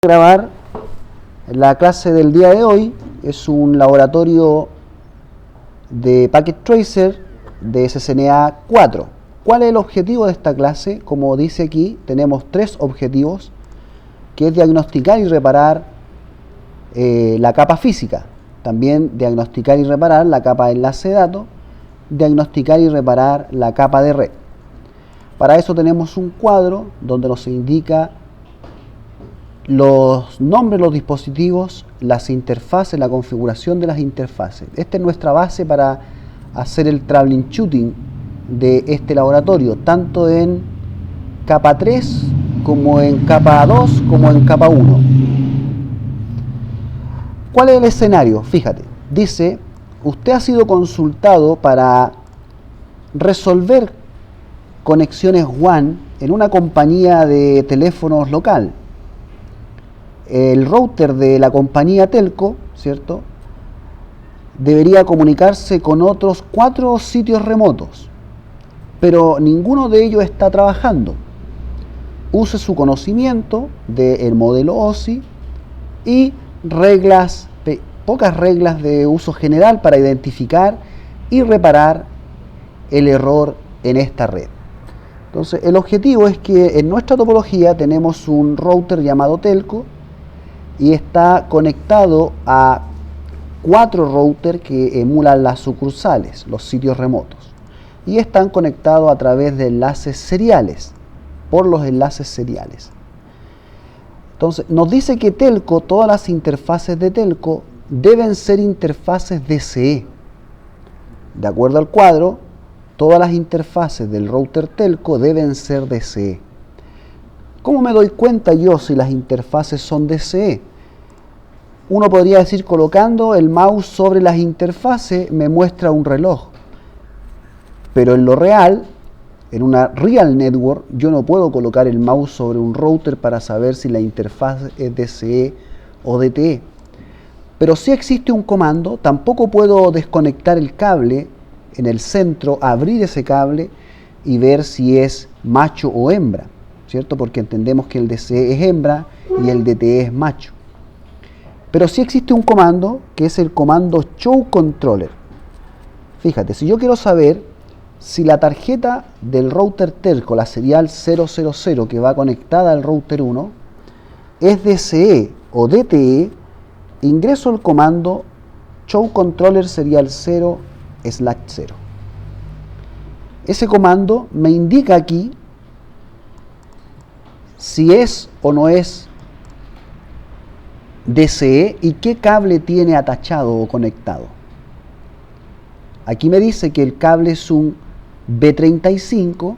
Grabar la clase del día de hoy. Es un laboratorio de Packet Tracer de SSNA 4. ¿Cuál es el objetivo de esta clase? Como dice aquí, tenemos tres objetivos, que es diagnosticar y reparar la capa física, también diagnosticar y reparar la capa de enlace de datos, diagnosticar y reparar la capa de red. Para eso tenemos un cuadro donde nos indica los nombres de los dispositivos, las interfaces, la configuración de las interfaces. Esta es nuestra base para hacer el troubleshooting de este laboratorio, tanto en capa 3 como en capa 2 como en capa 1. ¿Cuál es el escenario? Fíjate, dice, usted ha sido consultado para resolver conexiones WAN en una compañía de teléfonos local. El router de la compañía telco, ¿cierto?, debería comunicarse con otros 4 sitios remotos, pero ninguno de ellos está trabajando. Use su conocimiento del modelo OSI y pocas reglas de uso general para identificar y reparar el error en esta red. Entonces, el objetivo es que en nuestra topología tenemos un router llamado telco y está conectado a 4 routers que emulan las sucursales, los sitios remotos, y están conectados a través de enlaces seriales, por los enlaces seriales. Entonces, nos dice que telco, todas las interfaces de telco deben ser interfaces DCE. De acuerdo al cuadro, todas las interfaces del router telco deben ser DCE. ¿Cómo me doy cuenta yo si las interfaces son DCE? Uno podría decir, colocando el mouse sobre las interfaces me muestra un reloj. Pero en lo real, en una real network, yo no puedo colocar el mouse sobre un router para saber si la interfaz es DCE o DTE. Pero si existe un comando, tampoco puedo desconectar el cable en el centro, abrir ese cable y ver si es macho o hembra, ¿cierto? Porque entendemos que el DCE es hembra y el DTE es macho. Pero sí existe un comando que es el comando show controller. Fíjate, si yo quiero saber si la tarjeta del router telco, la serial 000 que va conectada al router 1, es DCE o DTE, ingreso el comando show controller serial 0/0. Ese comando me indica aquí si es o no es DCE y qué cable tiene atachado o conectado. Aquí me dice que el cable es un B35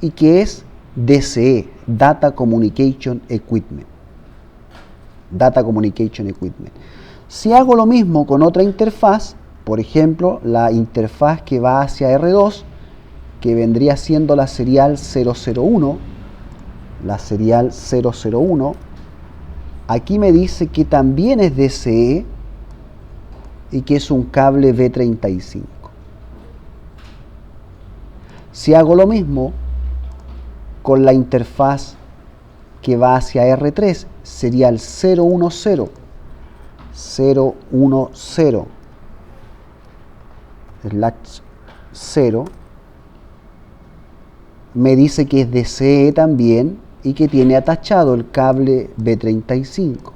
y que es DCE, Data Communication Equipment. Data Communication Equipment. Si hago lo mismo con otra interfaz, por ejemplo, la interfaz que va hacia R2, que vendría siendo la serial 001, aquí me dice que también es DCE y que es un cable B35. Si hago lo mismo con la interfaz que va hacia R3, sería el 010, /0, me dice que es DCE también y que tiene atachado el cable B35.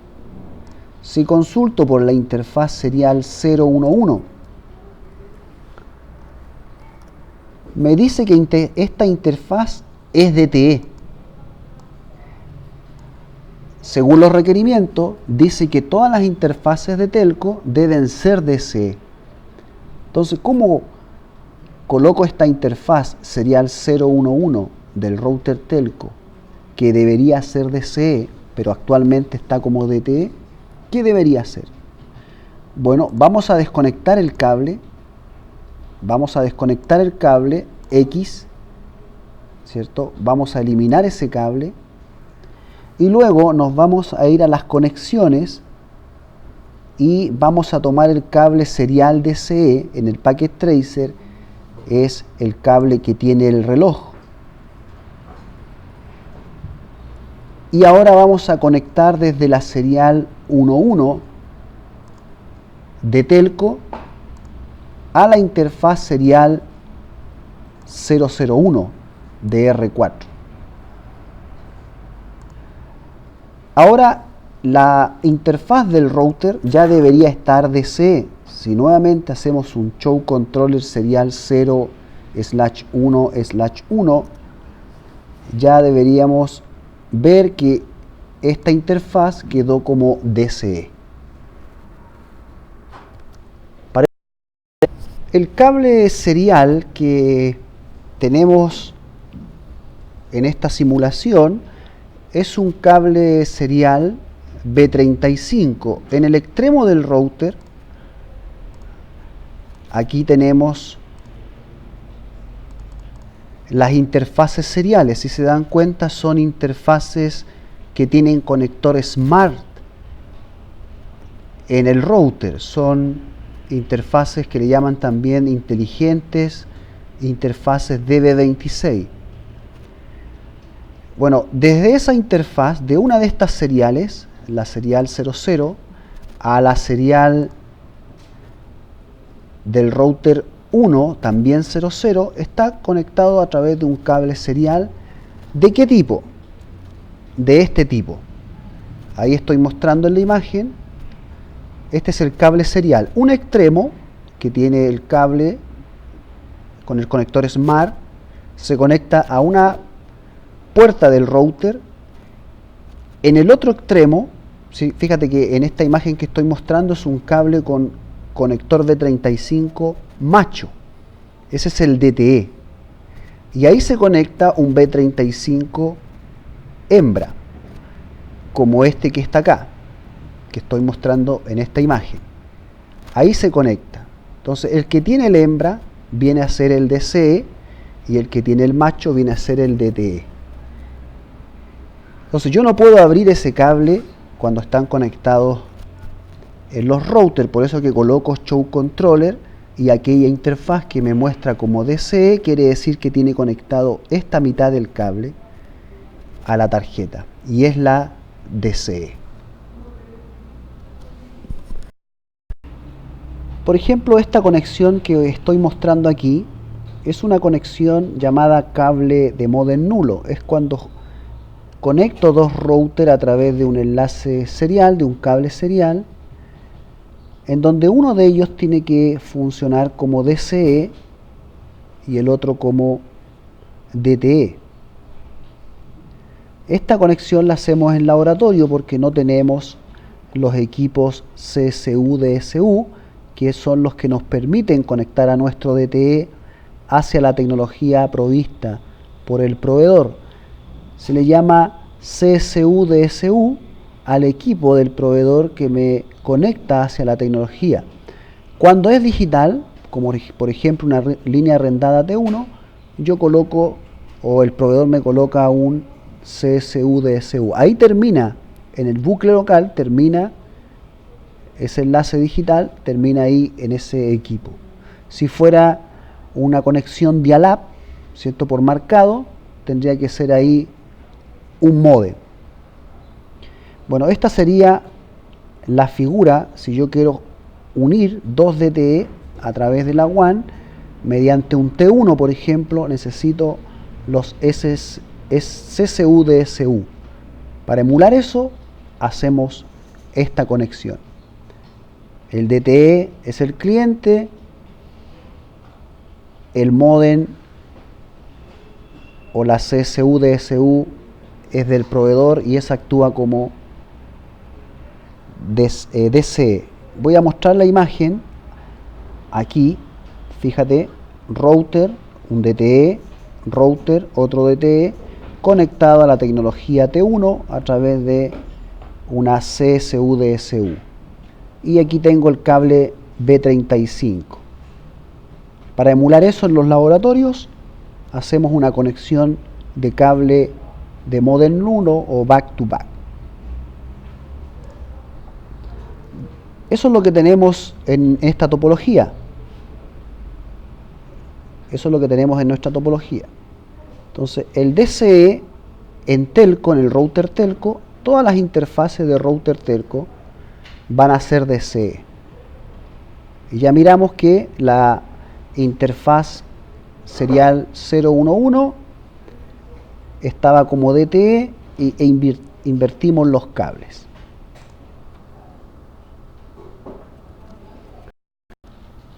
Si consulto por la interfaz serial 011, me dice que esta interfaz es DTE. Según los requerimientos, dice que todas las interfaces de telco deben ser DCE. Entonces, ¿cómo coloco esta interfaz serial 011 del router telco, que debería ser DCE, pero actualmente está como DTE? ¿Qué debería hacer? Bueno, vamos a desconectar el cable. Vamos a desconectar el cable X, ¿cierto? Vamos a eliminar ese cable y luego nos vamos a ir a las conexiones y vamos a tomar el cable serial DCE. En el Packet Tracer es el cable que tiene el reloj. Y ahora vamos a conectar desde la serial 11 de Telco a la interfaz serial 001 de R4. Ahora la interfaz del router ya debería estar DCE. Si nuevamente hacemos un show controller serial 0/1/1, ya deberíamos ver que esta interfaz quedó como DCE. El cable serial que tenemos en esta simulación es un cable serial B35. En el extremo del router, aquí tenemos las interfaces seriales. Si se dan cuenta, son interfaces que tienen conector Smart en el router. Son interfaces que le llaman también inteligentes, interfaces DB26. Bueno, desde esa interfaz, de una de estas seriales, la serial 00, a la serial del router 1, también 00, está conectado a través de un cable serial. ¿De qué tipo? De este tipo. Ahí estoy mostrando en la imagen. Este es el cable serial. Un extremo que tiene el cable con el conector Smart se conecta a una puerta del router. En el otro extremo, ¿sí? Fíjate que en esta imagen que estoy mostrando es un cable con conector B35 macho. Ese es el DTE. Y ahí se conecta un B35 hembra, como este que está acá, que estoy mostrando en esta imagen. Ahí se conecta. Entonces el que tiene el hembra viene a ser el DCE y el que tiene el macho viene a ser el DTE. Entonces yo no puedo abrir ese cable cuando están conectados en los routers, por eso que coloco show controller y aquella interfaz que me muestra como DCE quiere decir que tiene conectado esta mitad del cable a la tarjeta y es la DCE. Por ejemplo, esta conexión que estoy mostrando aquí es una conexión llamada cable de módem nulo. Es cuando conecto dos routers a través de un enlace serial, de un cable serial, en donde uno de ellos tiene que funcionar como DCE y el otro como DTE. Esta conexión la hacemos en laboratorio porque no tenemos los equipos CSU-DSU, que son los que nos permiten conectar a nuestro DTE hacia la tecnología provista por el proveedor. Se le llama CSU-DSU al equipo del proveedor que me conecta hacia la tecnología. Cuando es digital, como por ejemplo una línea arrendada T1, yo coloco, o el proveedor me coloca un CSU-DSU. Ahí termina, en el bucle local, termina ese enlace digital, termina ahí en ese equipo. Si fuera una conexión dial-up, ¿cierto?, por marcado, tendría que ser ahí un módem. Bueno, esta sería la figura si yo quiero unir dos DTE a través de la WAN mediante un T1, por ejemplo. Necesito los CSU-DSU. Para emular eso, hacemos esta conexión. El DTE es el cliente, el módem o la CSU-DSU es del proveedor y esa actúa como DCE. Voy a mostrar la imagen aquí. Fíjate, router, un DTE, router, otro DTE, conectado a la tecnología T1 a través de una CSU-DSU. Y aquí tengo el cable B35. Para emular eso en los laboratorios, hacemos una conexión de cable de módem nulo o back-to-back. Eso es lo que tenemos en esta topología. Eso es lo que tenemos en nuestra topología. Entonces, el DCE en telco, en el router telco, todas las interfaces de router telco van a ser DCE. Y ya miramos que la interfaz serial 011 estaba como DTE e invertimos los cables.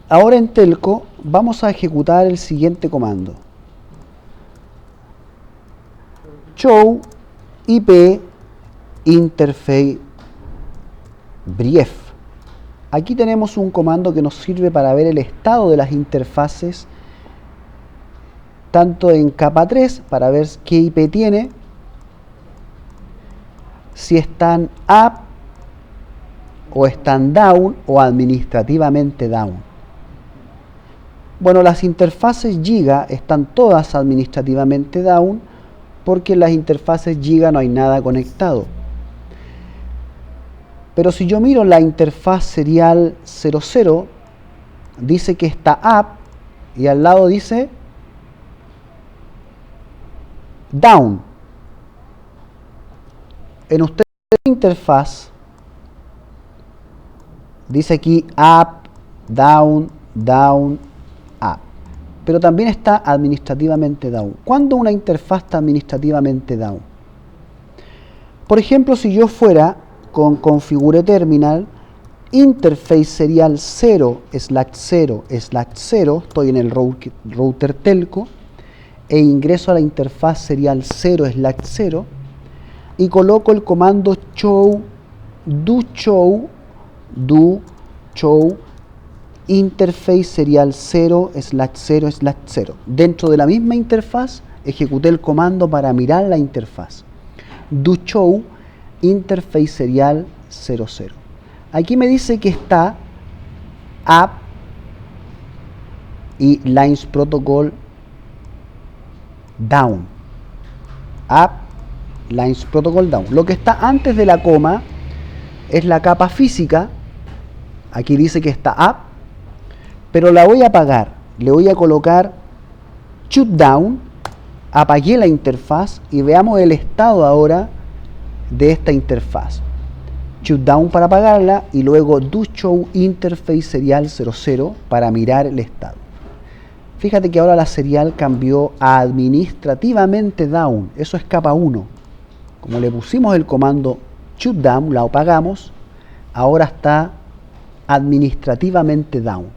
Ahora en telco vamos a ejecutar el siguiente comando. Show IP interface brief. Aquí tenemos un comando que nos sirve para ver el estado de las interfaces tanto en capa 3 para ver qué IP tiene, si están up o están down o administrativamente down. Bueno, las interfaces Giga están todas administrativamente down porque en las interfaces Giga no hay nada conectado. Pero si yo miro la interfaz serial 00, dice que está up y al lado dice down. En ustedes la interfaz dice aquí up, down, down, up. Pero también está administrativamente down. ¿Cuándo una interfaz está administrativamente down? Por ejemplo, si yo fuera con configure terminal, interface serial 0/0/0, estoy en el router telco, e ingreso a la interfaz serial 0/0 y coloco el comando do show interface serial 0/0/0. Dentro de la misma interfaz ejecuté el comando para mirar la interfaz. Do show interface serial 00. Aquí me dice que está up y lines protocol down. Up, lines protocol down. Lo que está antes de la coma es la capa física. Aquí dice que está up, pero la voy a apagar. Le voy a colocar shutdown. Apagué la interfaz y veamos el estado ahora de esta interfaz. Shutdown para apagarla y luego do show interface serial 00 para mirar el estado. Fíjate que ahora la serial cambió a administrativamente down. Eso es capa 1. Como le pusimos el comando shutdown, la apagamos, ahora está administrativamente down.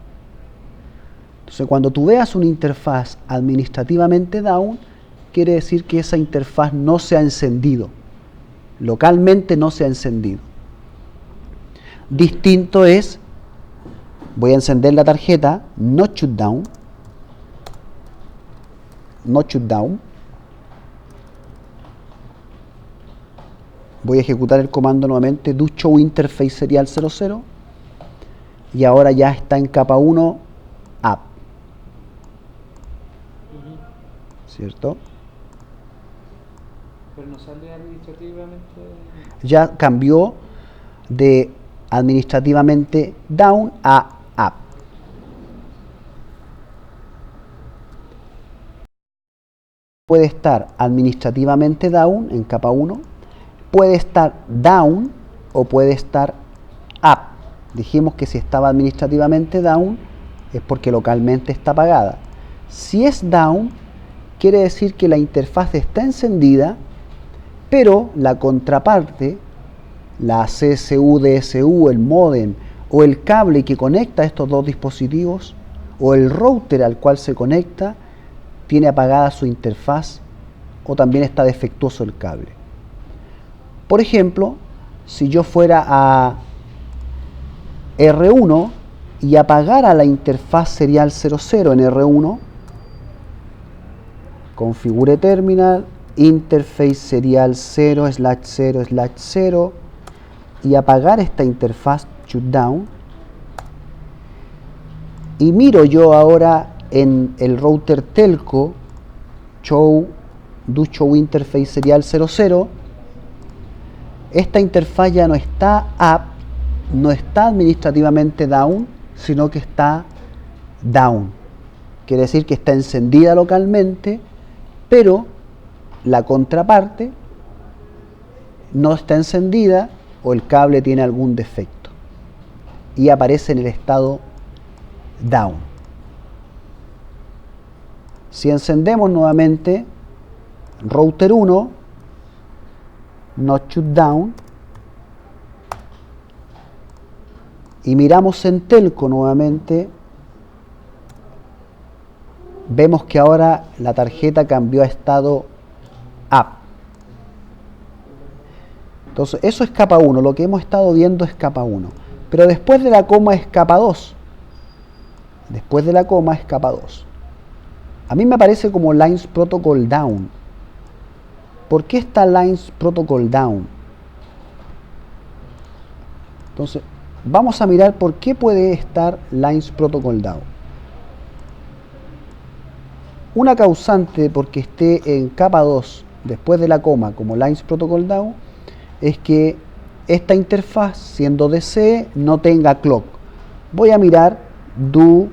Entonces cuando tú veas una interfaz administrativamente down, quiere decir que esa interfaz no se ha encendido. Localmente no se ha encendido. Distinto es, voy a encender la tarjeta, no shutdown, voy a ejecutar el comando nuevamente, do show interface serial 00, y ahora ya está en capa 1, up, ¿cierto? Pero no sale administrativamente. Ya cambió de administrativamente down a up. Puede estar administrativamente down en capa 1, puede estar down o puede estar up. Dijimos que si estaba administrativamente down es porque localmente está apagada. Si es down, quiere decir que la interfaz está encendida, pero la contraparte, la CSU, DSU, el módem o el cable que conecta estos dos dispositivos o el router al cual se conecta, tiene apagada su interfaz o también está defectuoso el cable. Por ejemplo, si yo fuera a R1 y apagara la interfaz serial 00 en R1, configure terminal, interface serial 0/0/0 y apagar esta interfaz shutdown, y miro yo ahora en el router telco do show interface serial 00, esta interfaz ya no está up, no está administrativamente down, sino que está down. Quiere decir que está encendida localmente, pero la contraparte no está encendida o el cable tiene algún defecto y aparece en el estado down. Si encendemos nuevamente router 1, not shutdown, y miramos en telco nuevamente, vemos que ahora la tarjeta cambió a estado up. Entonces eso es capa 1, lo que hemos estado viendo es capa 1. Pero después de la coma es capa 2. Después de la coma es capa 2. A mí me parece como Lines Protocol Down. ¿Por qué está Lines Protocol Down? Entonces, vamos a mirar por qué puede estar Lines Protocol Down. Una causante porque esté en capa 2 después de la coma como Lines Protocol Down es que esta interfaz, siendo DC, no tenga clock. Voy a mirar do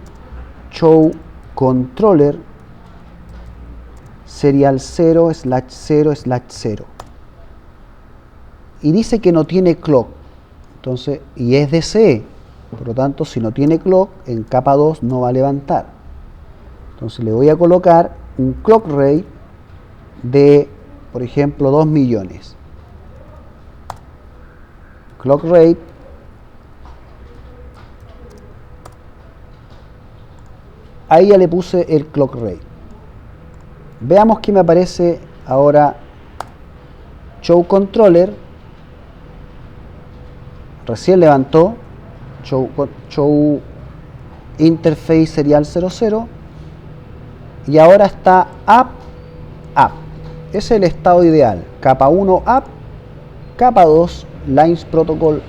show controller serial 0/0/0 y dice que no tiene clock. Entonces, y es DCE, por lo tanto, si no tiene clock, en capa 2 no va a levantar. Entonces le voy a colocar un clock rate de, por ejemplo, 2 millones. Clock rate ahí ya le puse el clock rate. Veamos que me aparece ahora show controller, recién levantó, show interface serial 00 y ahora está up. Ese es el estado ideal, capa 1 up, capa 2 Lines Protocol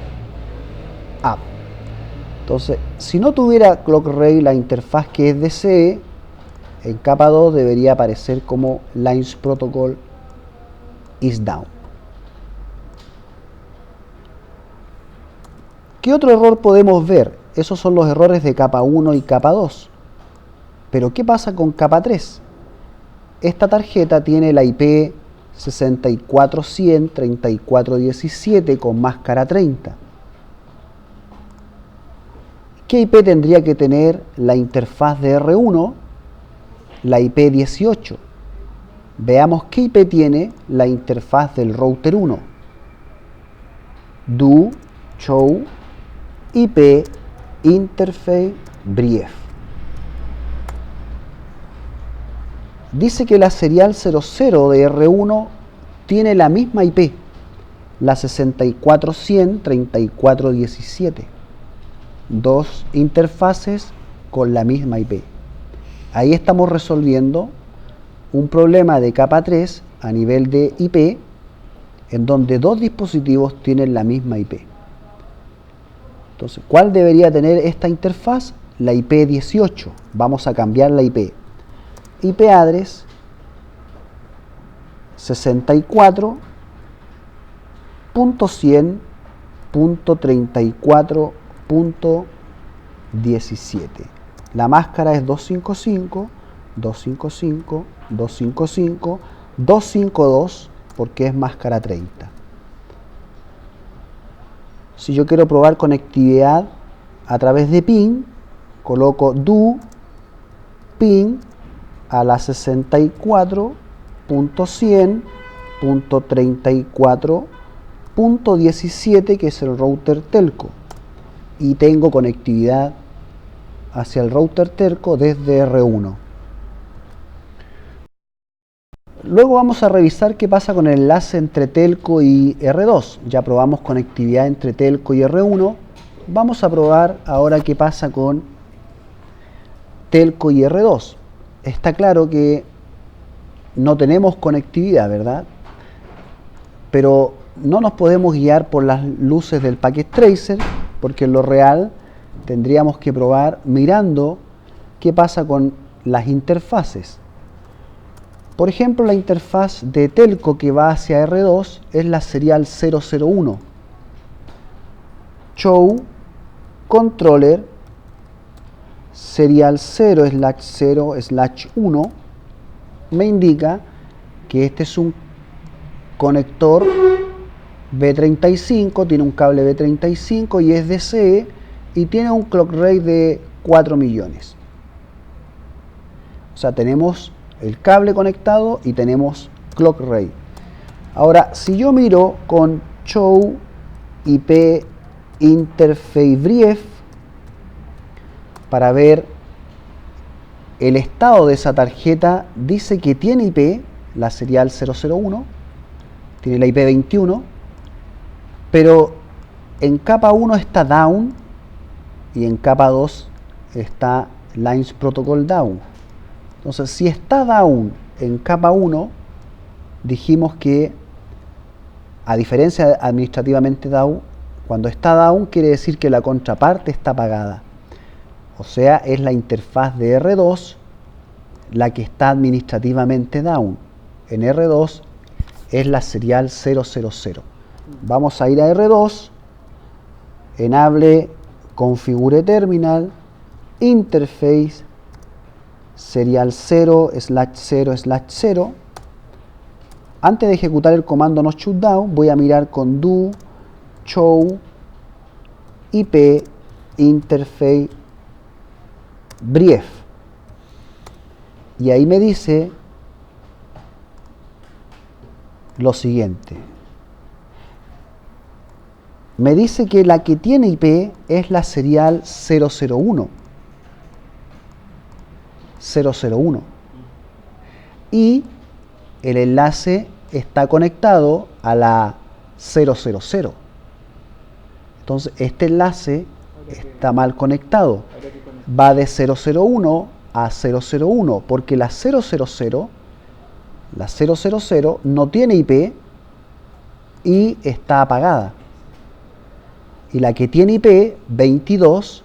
up. Entonces, si no tuviera clock rate la interfaz que es DCE, en capa 2 debería aparecer como Lines Protocol is down. ¿Qué otro error podemos ver? Esos son los errores de capa 1 y capa 2. Pero ¿qué pasa con capa 3? Esta tarjeta tiene la IP 64.100.34.17 con máscara 30. ¿Qué IP tendría que tener la interfaz de R1? La IP 18. Veamos qué IP tiene la interfaz del router 1. Do show IP interface brief. Dice que la serial 00 de R1 tiene la misma IP, la 64.100.34.17. Dos interfaces con la misma IP. Ahí estamos resolviendo un problema de capa 3 a nivel de IP, en donde dos dispositivos tienen la misma IP. Entonces, ¿cuál debería tener esta interfaz? La IP 18. Vamos a cambiar la IP. IP address 64.100.34.17. La máscara es 255, 255, 255, 252 porque es máscara 30. Si yo quiero probar conectividad a través de ping, coloco do ping a la 64.100.34.17, que es el router telco, y tengo conectividad hacia el router telco desde R1. Luego vamos a revisar qué pasa con el enlace entre telco y R2. Ya probamos conectividad entre telco y R1. Vamos a probar ahora qué pasa con telco y R2. Está claro que no tenemos conectividad, ¿verdad? Pero no nos podemos guiar por las luces del Packet Tracer, porque en lo real tendríamos que probar mirando qué pasa con las interfaces. Por ejemplo, la interfaz de telco que va hacia R2 es la serial 001. Show controller serial 0/0/1 me indica que este es un conector B35, tiene un cable B35 y es DCE y tiene un clock rate de 4 millones. O sea, tenemos el cable conectado y tenemos clock rate. Ahora, si yo miro con Show IP Interface Brief para ver el estado de esa tarjeta, dice que tiene IP, la serial 001, tiene la IP 21, pero en capa 1 está down y en capa 2 está Lines Protocol down. Entonces, si está down en capa 1, dijimos que, a diferencia de administrativamente down, cuando está down quiere decir que la contraparte está apagada. O sea, es la interfaz de R2 la que está administrativamente down. En R2 es la serial 000. Vamos a ir a R2, enable, configure terminal, interface, serial 0/0/0. Antes de ejecutar el comando no shutdown, voy a mirar con do show IP interface brief. Y ahí me dice lo siguiente. Me dice que la que tiene IP es la serial 001. Y el enlace está conectado a la 000. Entonces, este enlace está mal conectado. Va de 001 a 001, porque la 000 no tiene IP y está apagada. Y la que tiene IP 22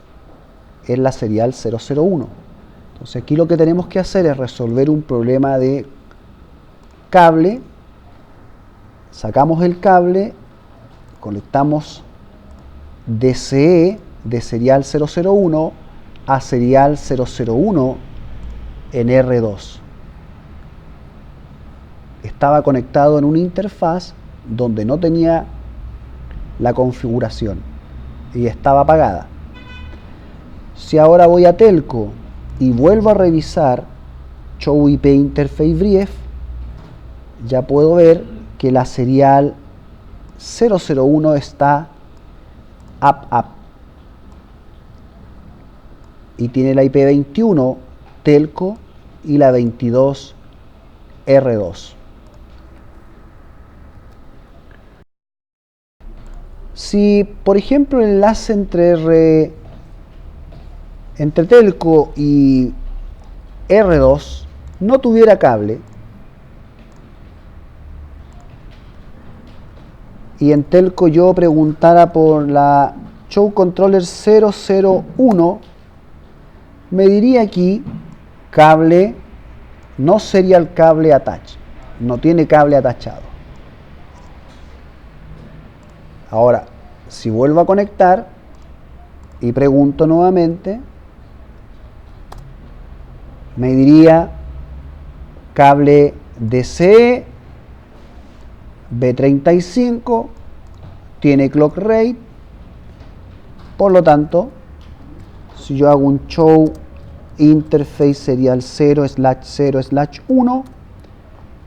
es la serial 001. Entonces aquí lo que tenemos que hacer es resolver un problema de cable. Sacamos el cable, conectamos DCE de serial 001 a serial 001 en R2. Estaba conectado en una interfaz donde no tenía la configuración y estaba apagada. Si ahora voy a Telco y vuelvo a revisar Show IP Interface Brief, ya puedo ver que la serial 001 está up y tiene la IP 21 Telco y la 22 R2. Si, por ejemplo, el enlace entre Telco y R2 no tuviera cable y en Telco yo preguntara por la Show Controller 001, me diría aquí cable, no serial cable attach, no tiene cable atachado. Ahora, si vuelvo a conectar y pregunto nuevamente, me diría cable DC B35, tiene clock rate, por lo tanto, si yo hago un show interface serial 0/0/1,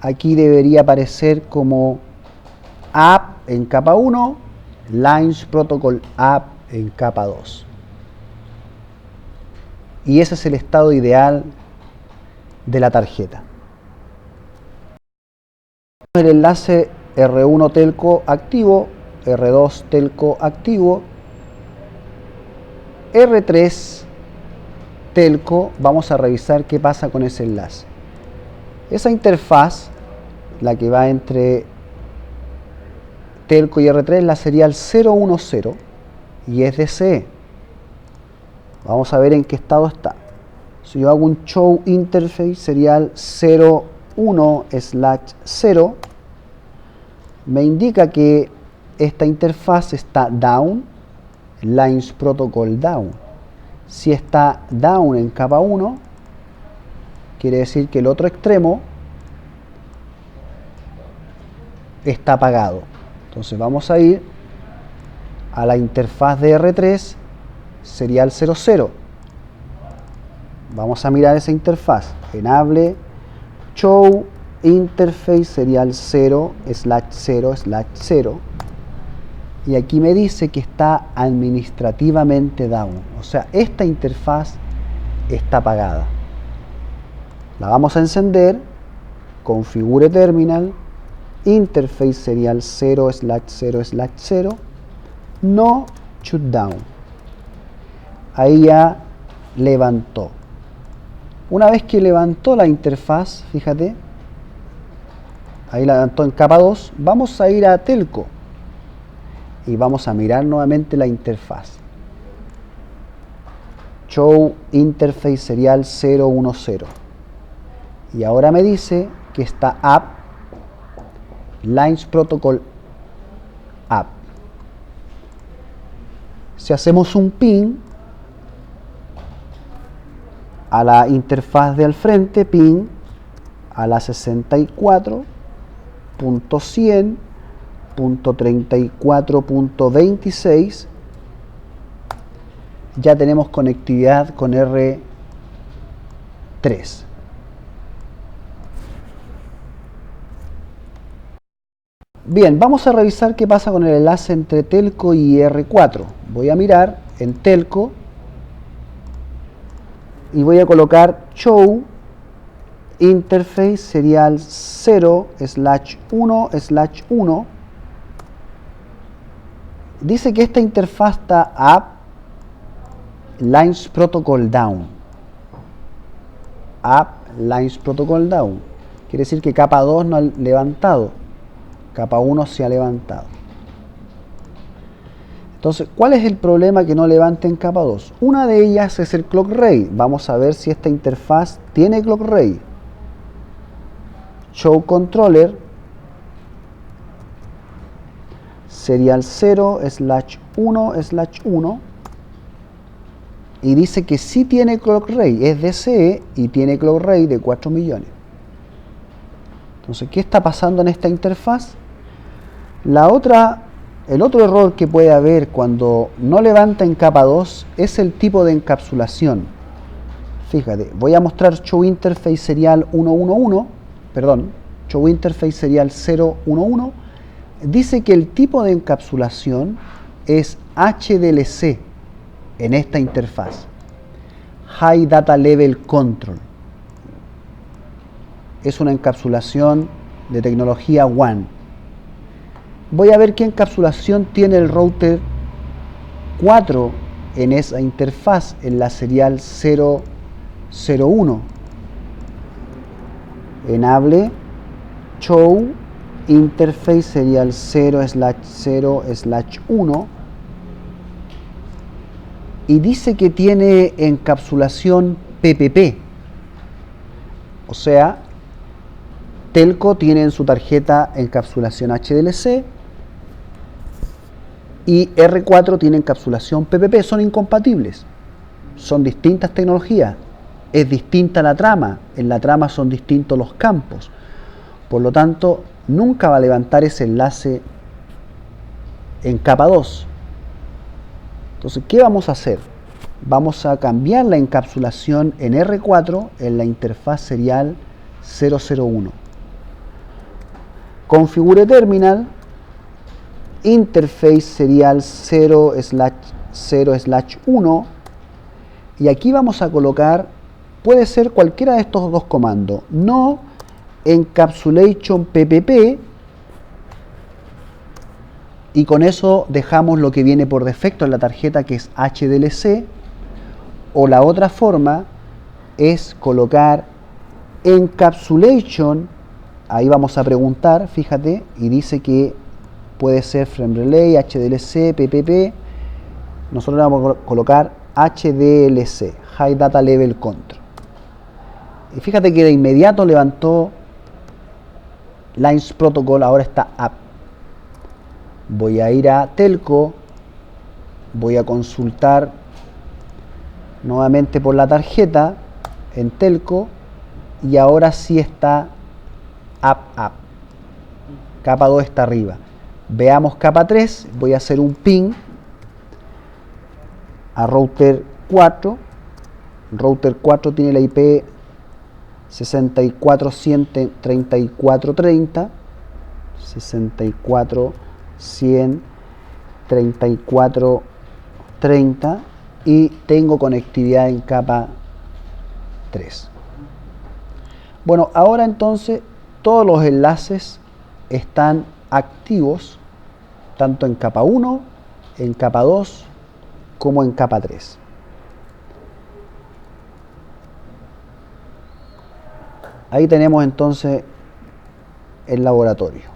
aquí debería aparecer como app en capa 1, Lines Protocol app en capa 2. Y ese es el estado ideal de la tarjeta. El enlace R1 Telco activo, R2 Telco activo, R3 Telco, vamos a revisar qué pasa con ese enlace. Esa interfaz, la que va entre Telco y R3, la serial 010 y es DCE. Vamos a ver en qué estado está. Si yo hago un show interface serial 01/0, me indica que esta interfaz está down, Lines Protocol down. Si está down en capa 1, quiere decir que el otro extremo está apagado. Entonces vamos a ir a la interfaz de R3 serial 00. Vamos a mirar esa interfaz. Enable show interface serial 0/0/0. Y aquí me dice que está administrativamente down. O sea, esta interfaz está apagada. La vamos a encender. Configure terminal. Interface serial 0/0/0. No shutdown. Ahí ya levantó. Una vez que levantó la interfaz, fíjate, ahí la levantó en capa 2, vamos a ir a telco y vamos a mirar nuevamente la interfaz. Show interface serial 010. Y ahora me dice que está up, lines protocol up. Si hacemos un ping a la interfaz de al frente, ping a la 64.100.34.26, ya tenemos conectividad con R3. Bien, vamos a revisar qué pasa con el enlace entre telco y R4. Voy a mirar en telco y voy a colocar show interface serial 0/1/1. Dice que esta interfaz está up, lines protocol down. Up, lines protocol down. Quiere decir que capa 2 no ha levantado, capa 1 se ha levantado. Entonces, ¿cuál es el problema que no levante en capa 2? Una de ellas es el clock rate. Vamos a ver si esta interfaz tiene clock rate. Show controller serial 0/1/1 y dice que sí tiene clock rate, es DCE y tiene clock rate de 4 millones. Entonces, ¿qué está pasando en esta interfaz? El otro error que puede haber cuando no levanta en capa 2 es el tipo de encapsulación. Fíjate, voy a mostrar show interface serial 111, show interface serial 011. Dice que el tipo de encapsulación es HDLC en esta interfaz, High Data Level Control. Es una encapsulación de tecnología WAN. Voy a ver qué encapsulación tiene el router 4 en esa interfaz, en la serial 001. Enable show interface serial 0/0/1 y dice que tiene encapsulación PPP. O sea, telco tiene en su tarjeta encapsulación HDLC y R4 tiene encapsulación PPP. Son incompatibles, son distintas tecnologías, es distinta la trama, en la trama son distintos los campos, por lo tanto nunca va a levantar ese enlace en capa 2. Entonces, ¿qué vamos a hacer? Vamos a cambiar la encapsulación en R4 en la interfaz serial 001. Configure terminal, interface serial 0/0/1 y aquí vamos a colocar, puede ser cualquiera de estos dos comandos, no encapsulation PPP, y con eso dejamos lo que viene por defecto en la tarjeta, que es HDLC, o la otra forma es colocar encapsulation. Ahí vamos a preguntar, fíjate, y dice que puede ser frame relay, HDLC, PPP. Nosotros le vamos a colocar HDLC, High Data Level Control. Y fíjate que de inmediato levantó Lines Protocol, ahora está up. Voy a ir a telco, voy a consultar nuevamente por la tarjeta en telco y ahora sí está up. Capa 2 está arriba. Veamos capa 3, voy a hacer un ping a router 4. Router 4 tiene la IP 64.100.34.30, 64.100.34.30 y tengo conectividad en capa 3. Bueno, ahora entonces todos los enlaces están activos tanto en capa 1, en capa 2 como en capa 3. Ahí tenemos entonces el laboratorio.